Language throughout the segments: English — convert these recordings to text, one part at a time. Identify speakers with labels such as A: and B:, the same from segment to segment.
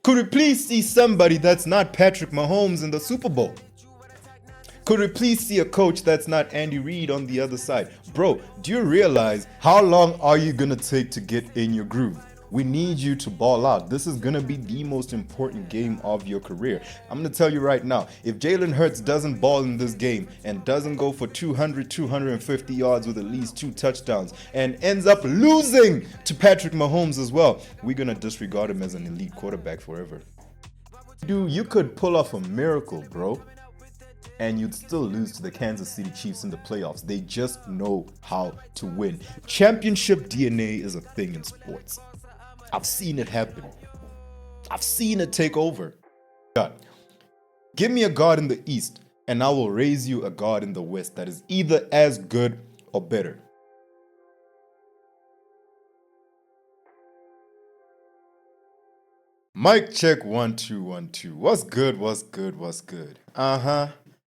A: Could we please see somebody that's not Patrick Mahomes in the Super Bowl? Could we please see a coach that's not Andy Reid on the other side? Bro, do you realize how long are you going to take to get in your groove? We need you to ball out. This is going to be the most important game of your career. I'm going to tell you right now, if Jalen Hurts doesn't ball in this game and doesn't go for 200, 250 yards with at least 2 touchdowns and ends up losing to Patrick Mahomes as well, we're going to disregard him as an elite quarterback forever. Dude, you could pull off a miracle, bro, and you'd still lose to the Kansas City Chiefs in the playoffs. They just know how to win. Championship DNA is a thing in sports. I've seen it happen. I've seen it take over. God, give me a God in the East, and I will raise you a God in the West that is either as good or better. Mic check 1 2 1 2. What's good? What's good? What's good? The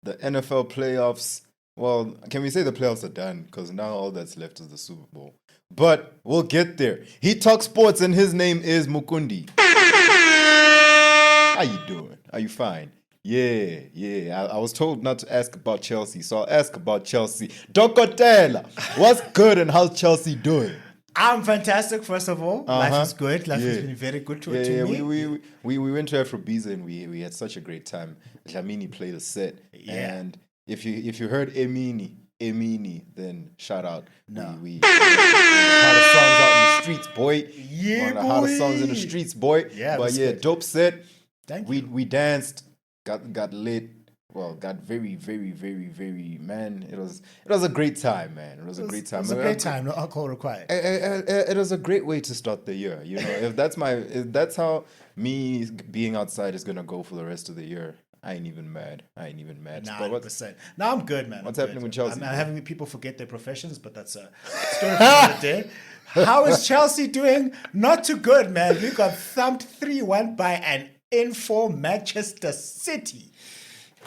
A: NFL playoffs. Well, can we say the playoffs are done? Because now all that's left is the Super Bowl. But we'll get there. He talks sports and his name is Mukundi. How you doing? Are you fine? Yeah. I was told not to ask about Chelsea, so I'll ask about Chelsea. Dokotela, what's good and how's Chelsea doing?
B: I'm fantastic, first of all. Life is good. Life has been very good to me.
A: We went to Afrobiza and we had such a great time. Jamini played a set.
B: Yeah.
A: And if you heard Emini, then shout out.
B: No.
A: We hottest songs out in the streets, boy.
B: Yeah,
A: One of the hottest songs in the streets, boy.
B: Yeah,
A: but
B: good.
A: dope set.
B: Thank you.
A: We danced, got lit. Well, got very, very, very, very, man. It was a great time, man. It was a great time.
B: It was a great time. No alcohol required.
A: It was a great way to start the year. You know, if that's how me being outside is gonna go for the rest of the year, I ain't even mad.
B: 100%. No, I'm good, man.
A: What's happening with Chelsea?
B: I'm having people forget their professions, but that's a story for another day. How is Chelsea doing? Not too good, man. We got thumped 3-1 by an informed Manchester City.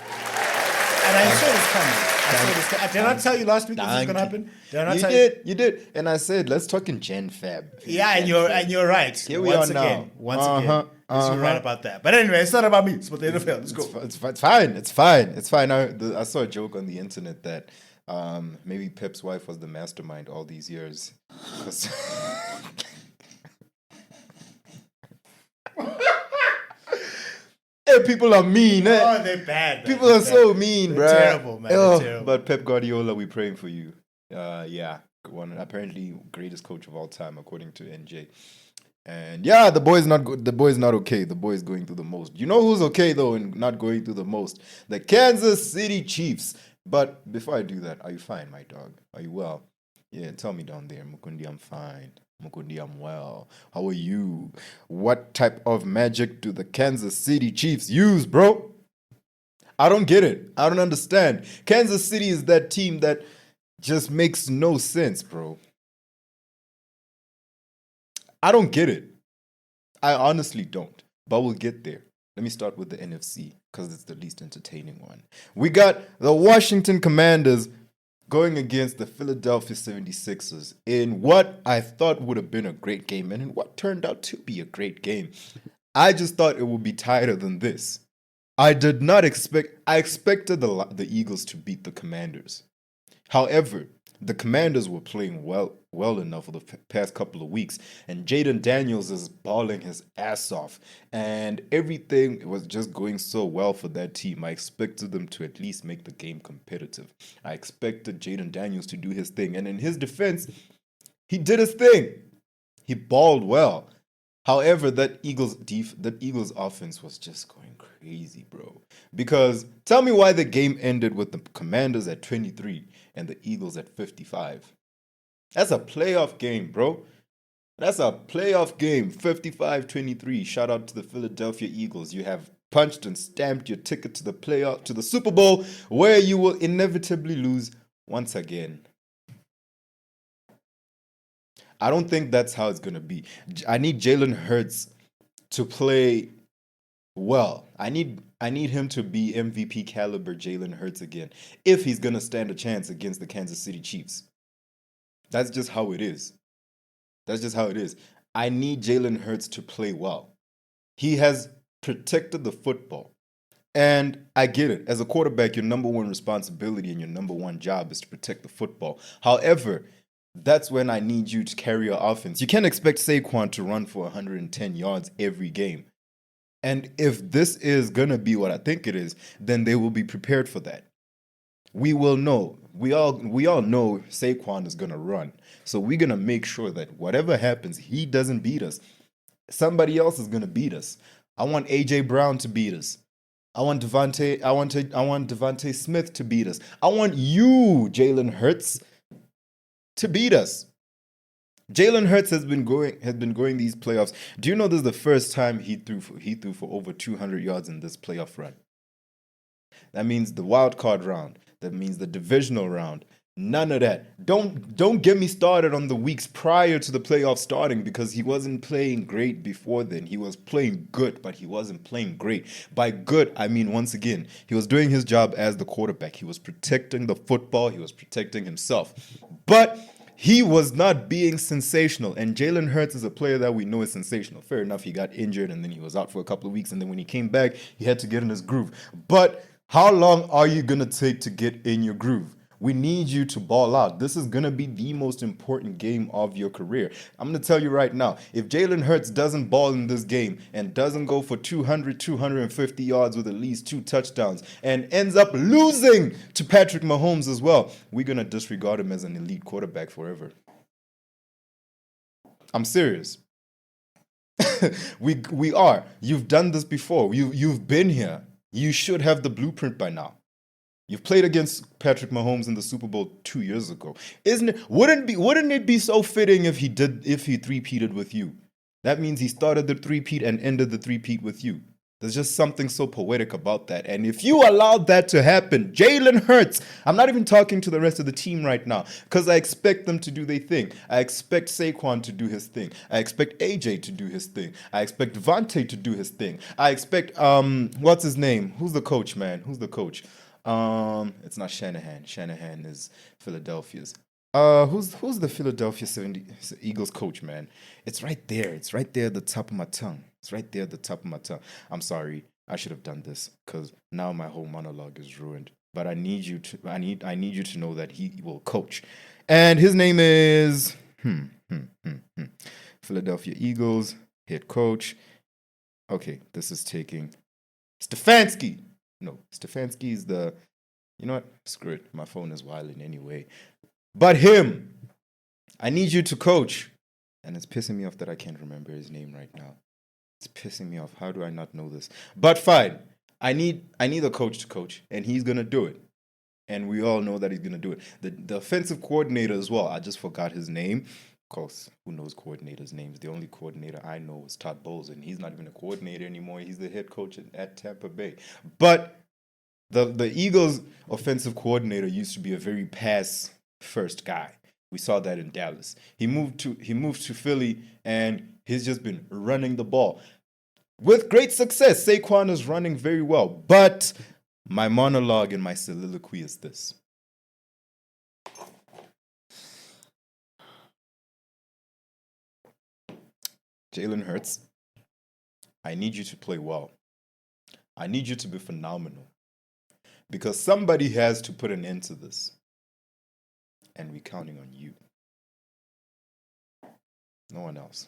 B: And I saw this coming. Did I not tell you last week this was going to happen?
A: You did. And I said, let's talk in Gen Fab.
B: Yeah, and you're right.
A: Here we are now.
B: Once again. You're right about that. But anyway, it's not about me. It's about the NFL. Let's go.
A: It's fine. I saw a joke on the internet that maybe Pep's wife was the mastermind all these years. People are mean.
B: Oh, they're bad. Man.
A: People are so mean, bro.
B: Terrible, man. They're terrible.
A: But Pep Guardiola, we praying for you. One apparently greatest coach of all time according to NJ. And yeah, the boy's not good. The boy's not okay. The boy's going through the most. You know who's okay though and not going through the most? The Kansas City Chiefs. But before I do that, are you fine, my dog? Are you well? Yeah, tell me down there, Mukundi, I'm fine. Mukundi, I'm well. How are you? What type of magic do the Kansas City Chiefs use, bro? I don't get it. I don't understand. Kansas City is that team that just makes no sense, bro. I don't get it. I honestly don't. But we'll get there. Let me start with the NFC because it's the least entertaining one. We got the Washington Commanders going against the Philadelphia 76ers in what I thought would have been a great game and in what turned out to be a great game. I just thought it would be tighter than this. I expected the Eagles to beat the Commanders. However, the Commanders were playing well enough for the past couple of weeks, and Jaden Daniels is balling his ass off, and everything was just going so well for that team. I expected them to at least make the game competitive. I expected Jaden Daniels to do his thing, and in his defense, he did his thing. He balled well. However, that Eagles offense was just going crazy, bro. Because tell me why the game ended with the Commanders at 23 and the Eagles at 55. That's a playoff game, bro. That's a playoff game, 55-23. Shout out to the Philadelphia Eagles. You have punched and stamped your ticket to the Super Bowl, where you will inevitably lose once again. I don't think that's how it's going to be. I need Jalen Hurts to play well. I need him to be MVP caliber Jalen Hurts again if he's going to stand a chance against the Kansas City Chiefs. That's just how it is. I need Jalen Hurts to play well. He has protected the football. And I get it. As a quarterback, your number one responsibility and your number one job is to protect the football. However, that's when I need you to carry your offense. You can't expect Saquon to run for 110 yards every game. And if this is going to be what I think it is, then they will be prepared for that. We will know. We all know Saquon is going to run. So we're going to make sure that whatever happens, he doesn't beat us. Somebody else is going to beat us. I want AJ Brown to beat us. I want Devontae Smith to beat us. I want you, Jalen Hurts, to beat us. Jalen Hurts has been going these playoffs. Do you know this is the first time he threw for over 200 yards in this playoff run? That means the wild card round. That means the divisional round. None of that. Don't get me started on the weeks prior to the playoffs starting, because he wasn't playing great before then. He was playing good, but he wasn't playing great. By good, I mean, once again, he was doing his job as the quarterback. He was protecting the football. He was protecting himself. But he was not being sensational. And Jalen Hurts is a player that we know is sensational. Fair enough, he got injured and then he was out for a couple of weeks. And then when he came back, he had to get in his groove. But how long are you going to take to get in your groove? We need you to ball out. This is going to be the most important game of your career. I'm going to tell you right now, if Jalen Hurts doesn't ball in this game and doesn't go for 200, 250 yards with at least 2 touchdowns and ends up losing to Patrick Mahomes as well, we're going to disregard him as an elite quarterback forever. I'm serious. we are. You've done this before. You've been here. You should have the blueprint by now. You've played against Patrick Mahomes in the Super Bowl 2 years ago. Wouldn't it be so fitting if he three-peated with you? That means he started the three-peat and ended the three-peat with you. There's just something so poetic about that. And if you allowed that to happen, Jalen Hurts, I'm not even talking to the rest of the team right now, because I expect them to do their thing. I expect Saquon to do his thing. I expect AJ to do his thing. I expect Devontae to do his thing. I expect, what's his name? Who's the coach, man? Who's the coach? It's not Shanahan. Shanahan is Philadelphia's. Who's the Philadelphia Eagles coach, man? It's right there. It's right there at the top of my tongue. It's right there at the top of my tongue. I'm sorry. I should have done this because now my whole monologue is ruined. But I need you to know that he will coach. And his name is Philadelphia Eagles head coach. Okay, this is taking Stefanski. No, Stefanski is the, you know what? Screw it. My phone is wilding anyway. But him, I need you to coach. And it's pissing me off that I can't remember his name right now. It's pissing me off. How do I not know this? But fine. I need a coach to coach, and he's going to do it. And we all know that he's going to do it. The offensive coordinator as well. I just forgot his name. Of course, who knows coordinators' names? The only coordinator I know is Todd Bowles, and he's not even a coordinator anymore. He's the head coach at Tampa Bay. But the Eagles' offensive coordinator used to be a very pass-first guy. We saw that in Dallas. He moved to Philly, and he's just been running the ball. With great success, Saquon is running very well. But my monologue and my soliloquy is this. Jalen Hurts, I need you to play well. I need you to be phenomenal. Because somebody has to put an end to this. And we're counting on you. No one else.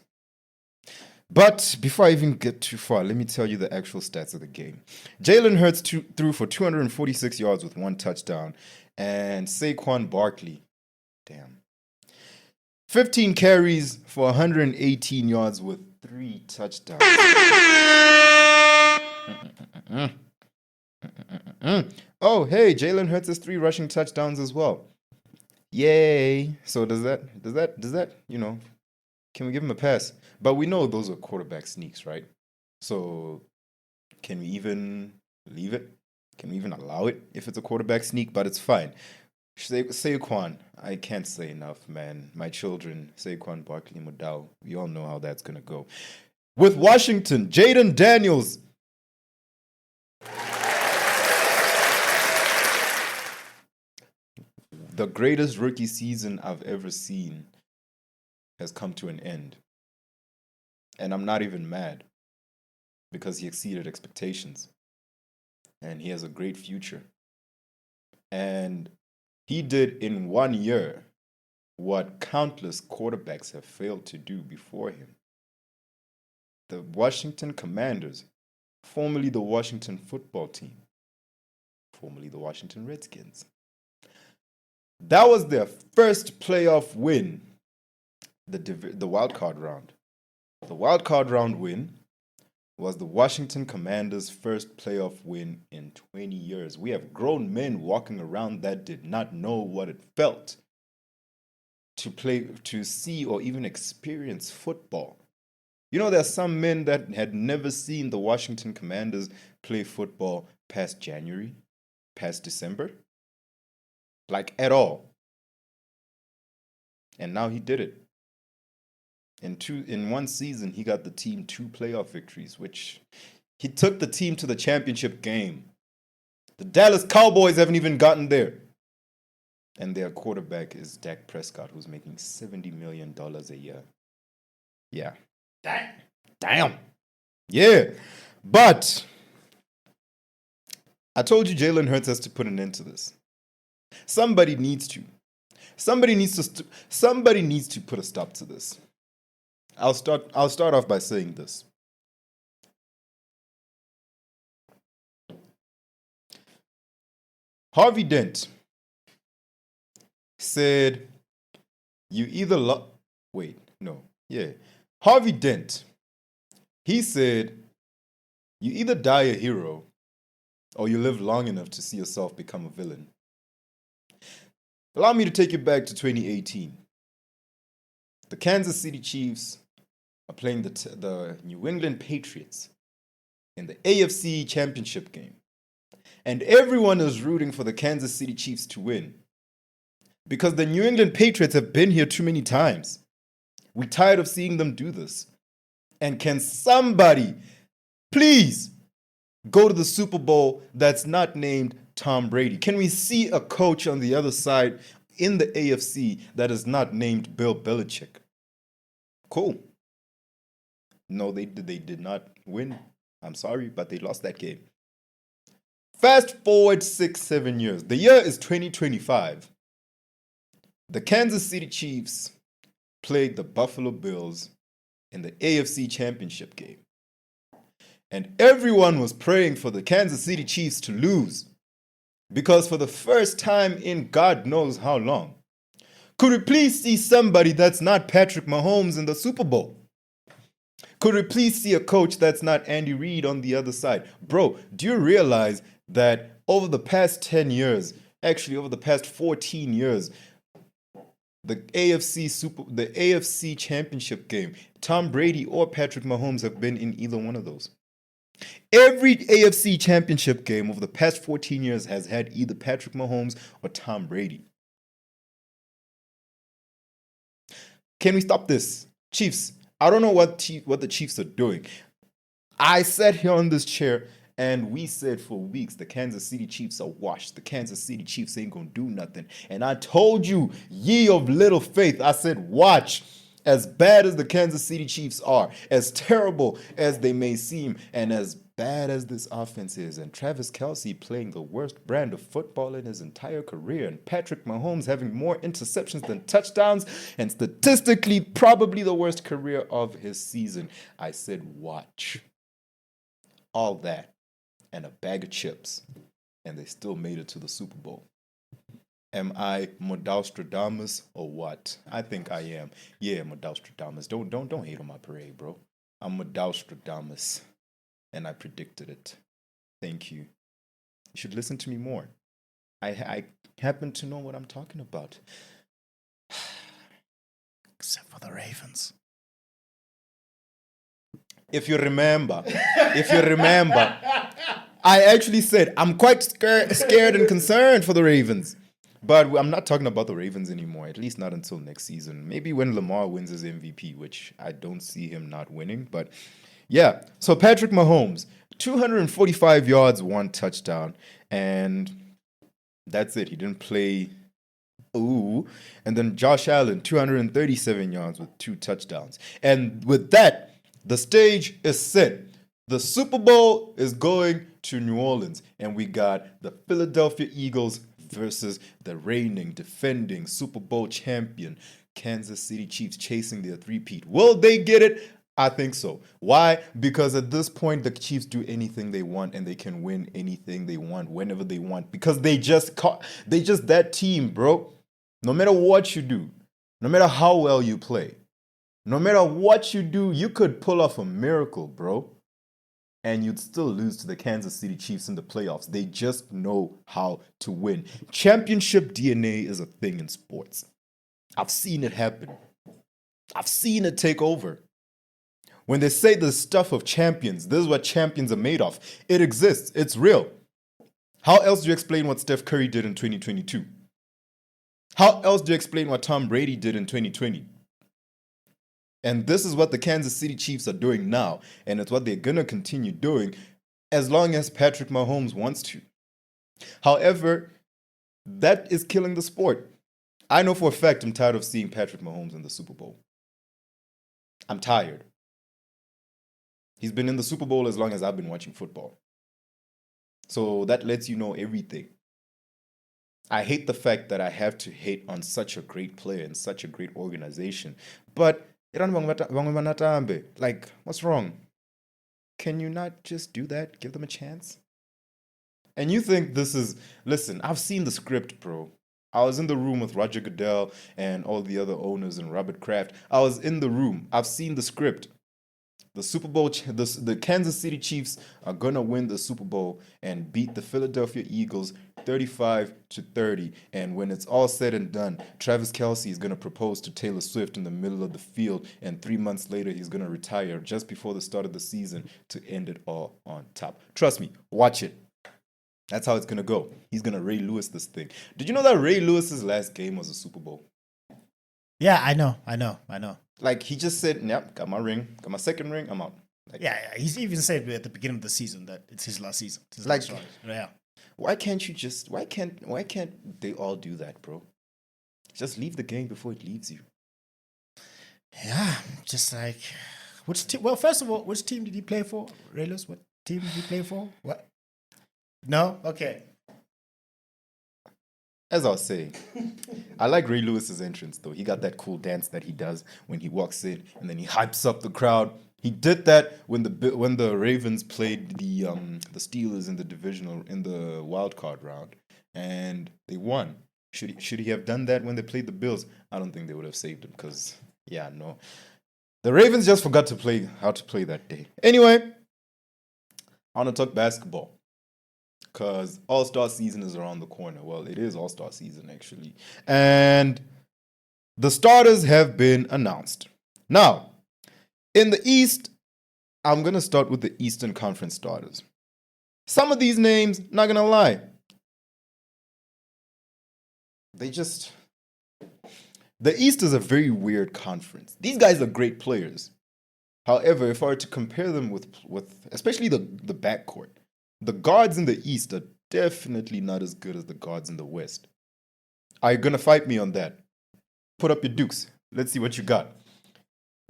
A: But before I even get too far, let me tell you the actual stats of the game. Jalen Hurts threw for 246 yards with 1 touchdown. And Saquon Barkley, 15 carries for 118 yards with 3 touchdowns. Oh, hey, Jalen Hurts has 3 rushing touchdowns as well. Yay. So does that, can we give him a pass? But we know those are quarterback sneaks, right? So can we even leave it? Can we even allow it if it's a quarterback sneak? But it's fine. Saquon, I can't say enough, man. My children, Saquon Barkley Mudau, we all know how that's going to go. With Washington, Jaden Daniels. The greatest rookie season I've ever seen has come to an end. And I'm not even mad. because he exceeded expectations. And he has a great future. And he did in 1 year what countless quarterbacks have failed to do before him. The Washington Commanders, formerly the Washington football team, formerly the Washington Redskins. That was their first playoff win, the wild card round. The wild card round win was the Washington Commanders' first playoff win in 20 years. We have grown men walking around that did not know what it felt to see or even experience football. You know, there are some men that had never seen the Washington Commanders play football past January, past December, like at all. And now he did it. In one season, he got the team 2 playoff victories, which he took the team to the championship game. The Dallas Cowboys haven't even gotten there. And their quarterback is Dak Prescott, who's making $70 million a year. Yeah. Damn. Yeah. But I told you Jalen Hurts has to put an end to this. Somebody needs to. Somebody needs to put a stop to this. I'll start off by saying this. Harvey Dent said, you either Harvey Dent, he said, you either die a hero or you live long enough to see yourself become a villain. Allow me to take you back to 2018. The Kansas City Chiefs are playing the New England Patriots in the AFC Championship game. And everyone is rooting for the Kansas City Chiefs to win. Because the New England Patriots have been here too many times. We're tired of seeing them do this. And can somebody please go to the Super Bowl that's not named Tom Brady? Can we see a coach on the other side in the AFC that is not named Bill Belichick? Cool. No, they did not win. I'm sorry, but they lost that game. Fast forward 6-7 years. The year is 2025. The Kansas City Chiefs played the Buffalo Bills in the AFC Championship game. And everyone was praying for the Kansas City Chiefs to lose. Because for the first time in God knows how long, could we please see somebody that's not Patrick Mahomes in the Super Bowl? Could we please see a coach that's not Andy Reid on the other side? Bro, do you realize that over the past 10 years, actually over the past 14 years, the AFC Championship game, Tom Brady or Patrick Mahomes have been in either one of those. Every AFC Championship game over the past 14 years has had either Patrick Mahomes or Tom Brady. Can we stop this? Chiefs, I don't know what the Chiefs are doing. I sat here on this chair and we said for weeks the Kansas City Chiefs are washed. The Kansas City Chiefs ain't gonna do nothing. And I told you, ye of little faith, I said, watch. As bad as the Kansas City Chiefs are, as terrible as they may seem, and as bad as this offense is, and Travis Kelce playing the worst brand of football in his entire career, and Patrick Mahomes having more interceptions than touchdowns, and statistically probably the worst career of his season, I said, watch. All that and a bag of chips, and they still made it to the Super Bowl. Am I Modalstradamus or what? I think I am. Yeah, Modalstradamus. Don't hate on my parade, bro. I'm Modalstradamus, and I predicted it. Thank you. You should listen to me more. I happen to know what I'm talking about. Except for the Ravens. If you remember, I actually said I'm quite scared and concerned for the Ravens. But I'm not talking about the Ravens anymore, at least not until next season. Maybe when Lamar wins his MVP, which I don't see him not winning. But yeah, so Patrick Mahomes, 245 yards, 1 touchdown. And that's it. He didn't play. Ooh. And then Josh Allen, 237 yards with 2 touchdowns. And with that, the stage is set The Super Bowl is going to New Orleans, and we got the Philadelphia Eagles versus the reigning, defending Super Bowl champion Kansas City Chiefs chasing their three-peat. Will they get it? I think so. Why? Because at this point, the Chiefs do anything they want, and they can win anything they want whenever they want. Because they just that team, bro. No matter what you do, no matter how well you play, no matter what you do, you could pull off a miracle, bro. And you'd still lose to the Kansas City Chiefs in the playoffs. They just know how to win. Championship DNA is a thing in sports. I've seen it happen. I've seen it take over. When they say the stuff of champions, this is what champions are made of. It exists. It's real. How else do you explain what Steph Curry did in 2022? How else do you explain what Tom Brady did in 2020? And this is what the Kansas City Chiefs are doing now. And it's what they're going to continue doing as long as Patrick Mahomes wants to. However, that is killing the sport. I know for a fact I'm tired of seeing Patrick Mahomes in the Super Bowl. I'm tired. He's been in the Super Bowl as long as I've been watching football. So that lets you know everything. I hate the fact that I have to hate on such a great player and such a great organization. But, like, what's wrong? Can you not just do that? Give them a chance? And you think this is... Listen, I've seen the script, bro. I was in the room with Roger Goodell and all the other owners and Robert Kraft. I was in the room. I've seen the script. The Super Bowl, the Kansas City Chiefs are going to win the Super Bowl and beat the Philadelphia Eagles 35-30. And when it's all said and done, Travis Kelce is going to propose to Taylor Swift in the middle of the field. And 3 months later, he's going to retire just before the start of the season to end it all on top. Trust me, watch it. That's how it's going to go. He's going to Ray Lewis this thing. Did you know that Ray Lewis's last game was a Super Bowl?
B: Yeah, I know.
A: Like, he just said, yep, got my ring, got my second ring, I'm out. Like,
B: Yeah, he's even said at the beginning of the season that it's his last season. It's his
A: Like-
B: last run. Yeah.
A: why can't they all do that, bro? Just leave the game before it leaves you.
B: Yeah, just like which team? Well, first of all, which team did he play for? Rayless, what team did he play for? What? No, okay.
A: As I was saying, I like Ray Lewis's entrance though. He got that cool dance that he does when he walks in, and then he hypes up the crowd. He did that when the Ravens played the Steelers in the wild card round, and they won. Should he have done that when they played the Bills? I don't think they would have saved him because no, the Ravens just forgot how to play that day. Anyway, I want to talk basketball. Because All-Star season is around the corner. Well, it is All-Star season, actually. And the starters have been announced. Now, in the East, I'm going to start with the Eastern Conference starters. Some of these names, not going to lie, the East is a very weird conference. These guys are great players. However, if I were to compare them with especially the backcourt, the guards in the East are definitely not as good as the guards in the West. Are you going to fight me on that? Put up your dukes. Let's see what you got.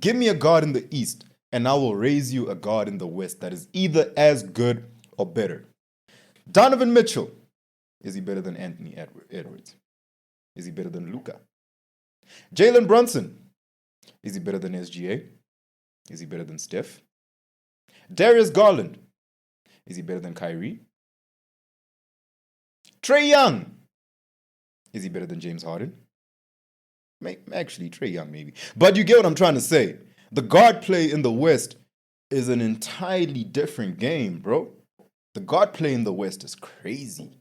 A: Give me a guard in the East, and I will raise you a guard in the West that is either as good or better. Donovan Mitchell. Is he better than Anthony Edwards? Is he better than Luka? Jalen Brunson. Is he better than SGA? Is he better than Steph? Darius Garland. Is he better than Kyrie? Trae Young. Is he better than James Harden? Actually, Trae Young maybe. But you get what I'm trying to say. The guard play in the West is an entirely different game, bro. The guard play in the West is crazy.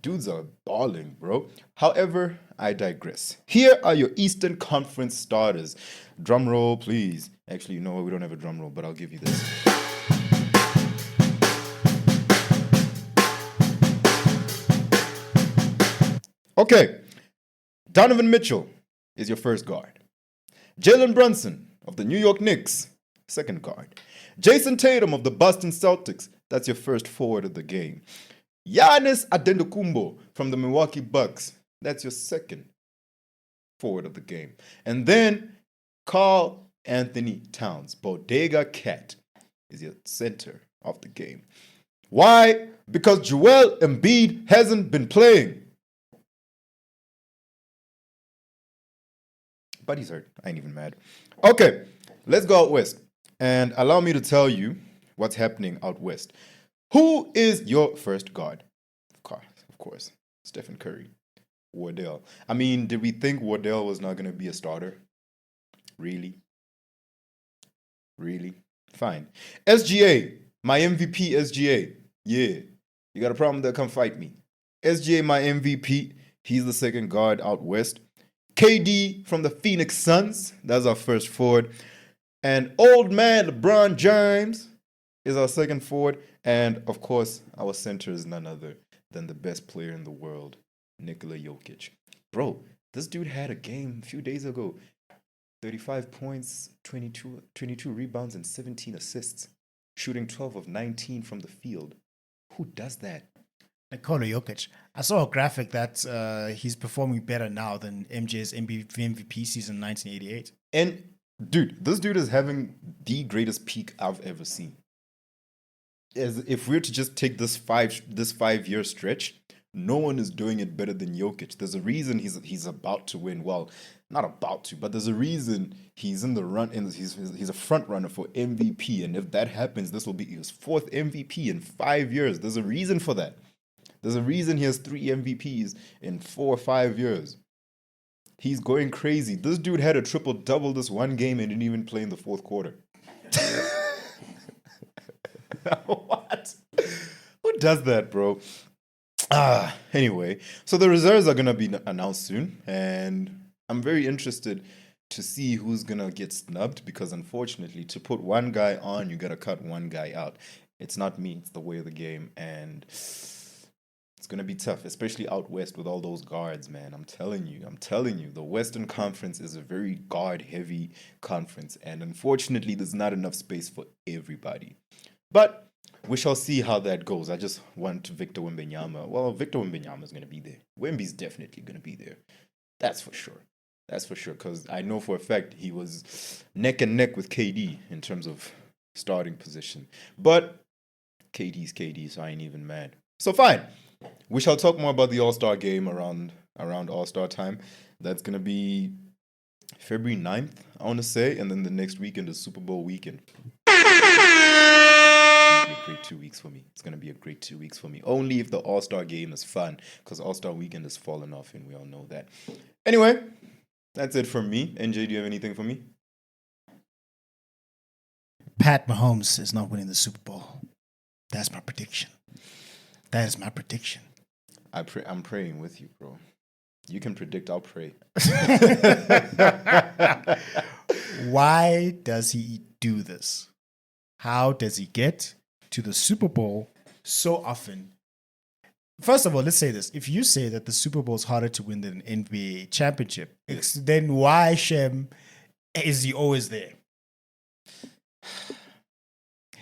A: Dudes are balling, bro. However, I digress. Here are your Eastern Conference starters. Drum roll, please. Actually, you know what? We don't have a drum roll, but I'll give you this. Okay, Donovan Mitchell is your first guard. Jalen Brunson of the New York Knicks, second guard. Jason Tatum of the Boston Celtics, that's your first forward of the game. Giannis Antetokounmpo from the Milwaukee Bucks, that's your second forward of the game. And then Karl Anthony Towns, Bodega Cat, is your center of the game. Why? Because Joel Embiid hasn't been playing. But he's hurt. I ain't even mad. Okay, let's go out west. And allow me to tell you what's happening out west. Who is your first guard? Of course, Stephen Curry. Wardell. I mean, did we think Wardell was not going to be a starter? Really? Really? Fine. SGA, my MVP SGA. Yeah. You got a problem there? Come fight me. SGA, my MVP. He's the second guard out west. KD from the Phoenix Suns. That's our first forward. And old man LeBron James is our second forward. And of course, our center is none other than the best player in the world, Nikola Jokic. Bro, this dude had a game a few days ago. 35 points, 22 rebounds, and 17 assists. Shooting 12 of 19 from the field. Who does that?
B: Nikola Jokic. I saw a graphic that he's performing better now than MJ's MVP season 1988.
A: And dude, this dude is having the greatest peak I've ever seen. As if we're to just take this 5-year stretch, no one is doing it better than Jokic. There's a reason he's about to win. Well, not about to, but there's a reason he's in the run. And he's a front runner for MVP. And if that happens, this will be his 4th MVP in 5 years. There's a reason for that. There's a reason he has 3 MVPs in 4 or 5 years. He's going crazy. This dude had a triple-double this one game and didn't even play in the 4th quarter. What? Who does that, bro? Anyway, so the reserves are going to be announced soon, and I'm very interested to see who's going to get snubbed because, unfortunately, to put one guy on, you got to cut one guy out. It's not me. It's the way of the game, and it's going to be tough, especially out west with all those guards, man. I'm telling you. The Western Conference is a very guard-heavy conference, and unfortunately, there's not enough space for everybody. But we shall see how that goes. I just want Victor Wembanyama. Well, Victor Wembanyama is going to be there. Wemby's definitely going to be there. That's for sure. Because I know for a fact he was neck and neck with KD in terms of starting position. But KD's KD, so I ain't even mad. So fine. We shall talk more about the All-Star game around All-Star time. That's going to be February 9th, I want to say, and then the next weekend is Super Bowl weekend. Great 2 weeks for me. It's going to be a great 2 weeks for me. Only if the All-Star game is fun, because All-Star weekend has fallen off, and we all know that. Anyway, that's it from me. NJ, do you have anything for me?
B: Pat Mahomes is not winning the Super Bowl. That's my prediction. That is my prediction.
A: I'm praying with you, bro. You can predict, I'll pray.
B: Why does he do this? How does he get to the Super Bowl so often? First of all, let's say this. If you say that the Super Bowl is harder to win than an NBA championship, then why, Shem, is he always there?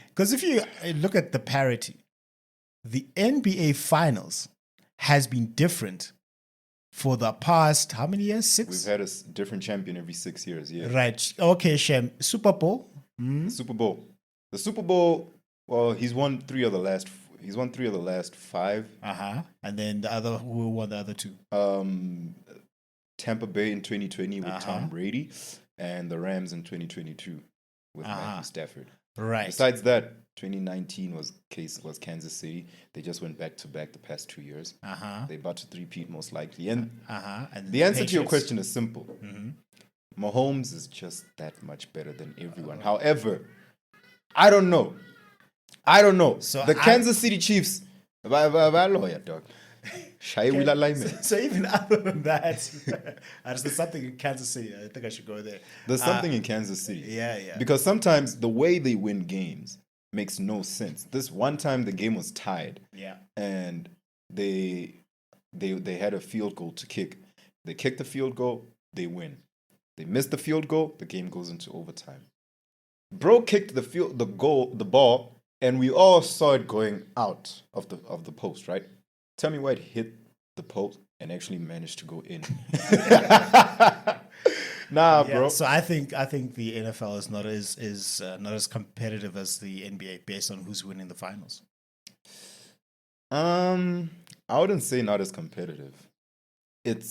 B: Because if you look at the parity, the NBA Finals has been different for the past, how many years? 6?
A: We've had a different champion every 6 years, yeah.
B: Right. Okay, Shem. Super Bowl?
A: The Super Bowl, well, he's won 3 of the last 5.
B: And then who won the other 2?
A: Tampa Bay in 2020 with Tom Brady, and the Rams in 2022 with Matthew Stafford.
B: Right.
A: Besides that, 2019 was Kansas City. They just went back to back the past 2 years. They're about to three-peat most likely. And the answer to your question is simple. Mahomes is just that much better than everyone. However, I don't know. So the Kansas City Chiefs, dog. So
B: even other than that, there's something in Kansas City. I think I should go there.
A: There's something in Kansas City.
B: Yeah.
A: Because sometimes the way they win games makes no sense. This one time the game was tied.
B: Yeah.
A: And they had a field goal to kick. They kick the field goal, they win. They miss the field goal, the game goes into overtime. Bro kicked the ball, and we all saw it going out of the post, right? Tell me why it hit the post and actually managed to go in. Nah,
B: Yeah,
A: bro.
B: so I think the NFL is not as competitive as the NBA based on who's winning the finals.
A: I wouldn't say not as competitive. It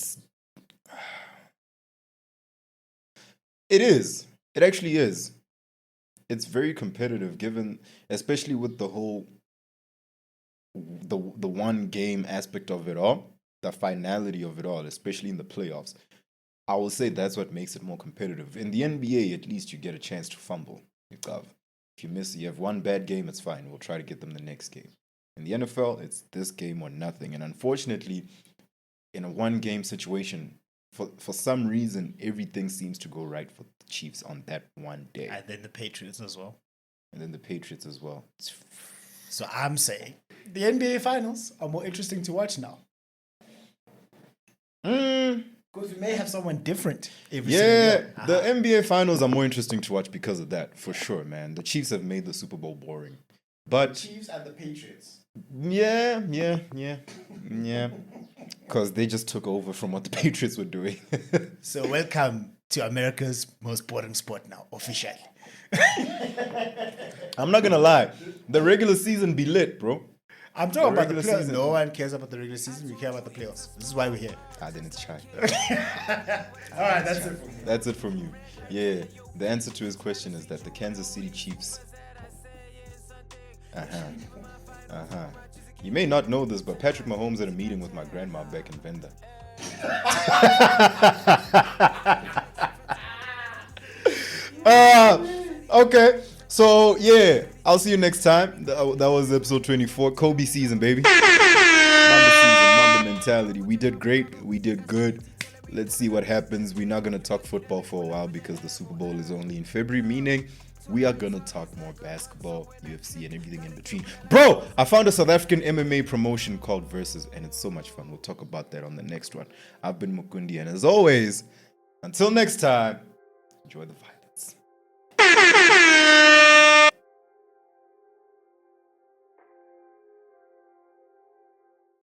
A: is. It actually is. It's very competitive, given, especially with the whole the one game aspect of it all, the finality of it all, especially in the playoffs. I will say that's what makes it more competitive. In the NBA, at least you get a chance to fumble. If you miss, you have one bad game, it's fine. We'll try to get them the next game. In the NFL, it's this game or nothing. And unfortunately, in a one game situation, for some reason, everything seems to go right for the Chiefs on that one day.
B: And then the Patriots as well. So I'm saying the NBA finals are more interesting to watch now. Because we may have someone different every single year.
A: The NBA finals are more interesting to watch because of that, for sure, man. The Chiefs have made the Super Bowl boring. But
B: The Chiefs and the Patriots.
A: yeah. Because they just took over from what the Patriots were doing.
B: So welcome to America's most boring sport now, officially.
A: I'm not gonna lie, the regular season be lit, bro.
B: I'm talking about the
A: regular
B: playoffs.
A: season.
B: No one cares about the regular season. We care about the playoffs. This is why we're here.
A: Then it's shy.
B: All right, that's it for me.
A: That's it from you. Yeah, the answer to his question is that the Kansas City Chiefs. You may not know this, but Patrick Mahomes had a meeting with my grandma back in Venda. Okay, so yeah, I'll see you next time. That was episode 24, Kobe season, baby. Mamba season, Mamba mentality. We did great. We did good. Let's see what happens. We're not gonna talk football for a while because the Super Bowl is only in February, meaning we are gonna talk more basketball, UFC, and everything in between. Bro, I found a South African MMA promotion called Versus, and it's so much fun. We'll talk about that on the next one. I've been Mukundi, and as always, until next time, enjoy the vibe.